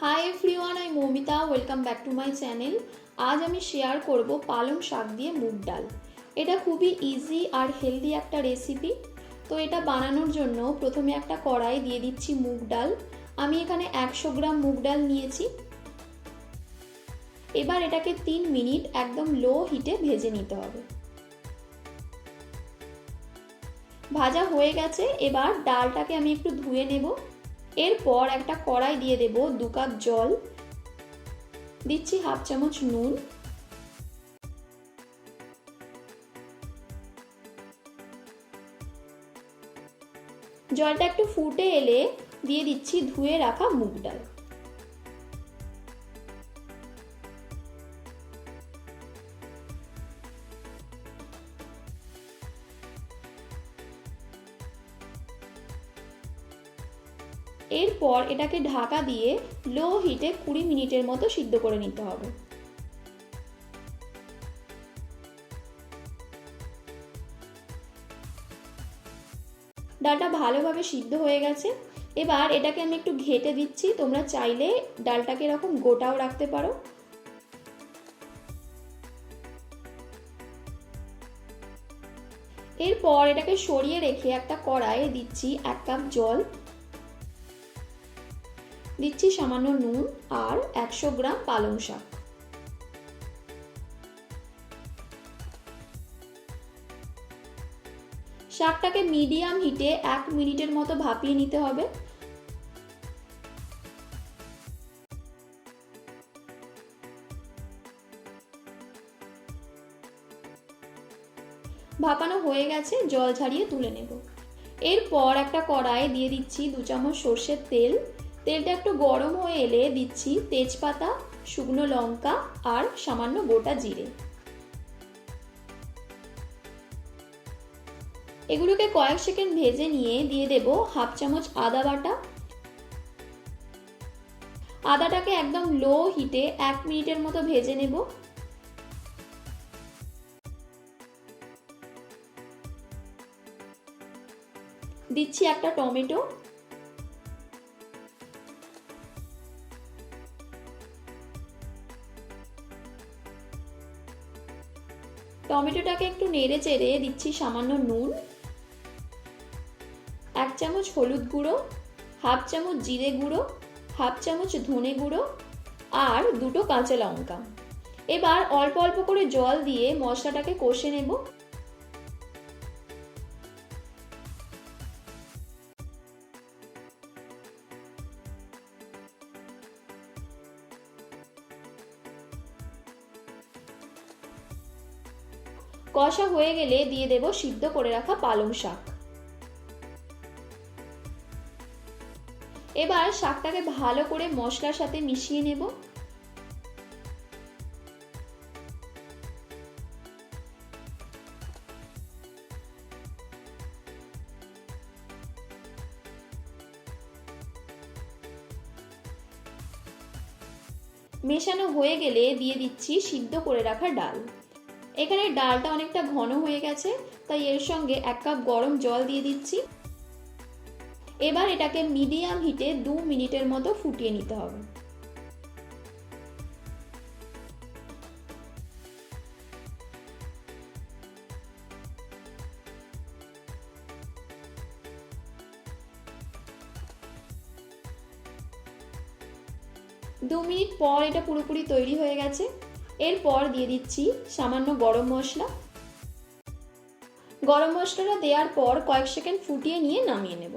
Hi everyone, আমি Moumita. Welcome back to my channel. আজ আমি শেয়ার করব পালং শাক দিয়ে মুগ ডাল। এটা খুবই ইজি আর হেলদি একটা রেসিপি। তো এটা বানানোর জন্য প্রথমে একটা কড়াই দিয়ে দিচ্ছি মুগ ডাল। আমি এখানে 100 গ্রাম মুগ ডাল নিয়েছি। এবার এটাকে 3 মিনিট একদম লো হিটে ভেজে নিতে হবে। ভাজা হয়ে গেছে। এবার ডালটাকে আমি একটু ধুয়ে নেব। এরপর একটা কড়াই দিয়ে দেব 2 কাপ জল, দিচ্ছি হাফ চামচ নুন, জলটা একটু ফুটে এলে দিয়ে দিচ্ছি ধুয়ে রাখা মুগ ডাল। এরপর এটাকে ঢাকা দিয়ে লো হিটে 20 মিনিটের মতো সিদ্ধ করে নিতে হবে। ডালটা ভালোভাবে সিদ্ধ হয়ে গেছে। এবার এটাকে আমি একটু ঘেটে দিচ্ছি। তোমরা চাইলে ডালটাকে এরকম গোটাও রাখতে পারো। এরপর এটাকে সরিয়ে রেখে একটা কড়াইয়ে দিচ্ছি 1 কাপ জল, দিচ্ছি সামান্য নুন আর 100 গ্রাম পালং শাক। শাকটাকে মিডিয়াম হিটে 1 মিনিটের মতো ভাপিয়ে নিতে হবে। ভাপানো হয়ে গেছে, জল ঝরিয়ে তুলে নেব। এরপর একটা কড়াইয়ে দিয়ে দিচ্ছি 2 চামচ সর্ষের তেল। তেলটা একটু গরম হয়ে এলে দিচ্ছি তেজপাতা, শুকনো লঙ্কা আর সামান্য গোটা জিরে। এগুলোকে কয়েক সেকেন্ড ভেজে নিয়ে দিয়ে দেব হাফ চামচ আদা বাটা। আদাটাকে একদম লো হিটে 1 মিনিটের মতো ভেজে নেব। দিচ্ছি একটা টমেটো, টমেটোটাকে একটু নেড়ে চেড়ে দিচ্ছি সামান্য নুন, 1 চামচ হলুদ গুঁড়ো, হাফ চামচ জিরে গুঁড়ো, হাফ চামচ ধনে গুঁড়ো আর 2টো কাঁচা লঙ্কা। এবার অল্প অল্প করে জল দিয়ে মশলাটাকে কষে নেব। কষা হয়ে গেলে দিয়ে দেব সিদ্ধ করে রাখা পালং শাক। এবার শাকটাকে ভালো করে মশলার সাথে মিশিয়ে নেব। মেশানো হয়ে গেলে দিয়ে দিচ্ছি সিদ্ধ করে রাখা ডাল। এখানে ডালটা অনেকটা ঘন হয়ে গেছে, তাই এর সঙ্গে 1 কাপ গরম জল দিয়ে দিচ্ছি। এবার এটাকে মিডিয়াম হিটে 2 মিনিটের মতো ফুটিয়ে নিতে হবে। দু মিনিট পর এটা পুরোপুরি তৈরি হয়ে গেছে। এরপর দিয়ে দিচ্ছি সামান্য গরম মশলা। গরম মশলাটা দেওয়ার পর কয়েক সেকেন্ড ফুটিয়ে নিয়ে নামিয়ে নেব।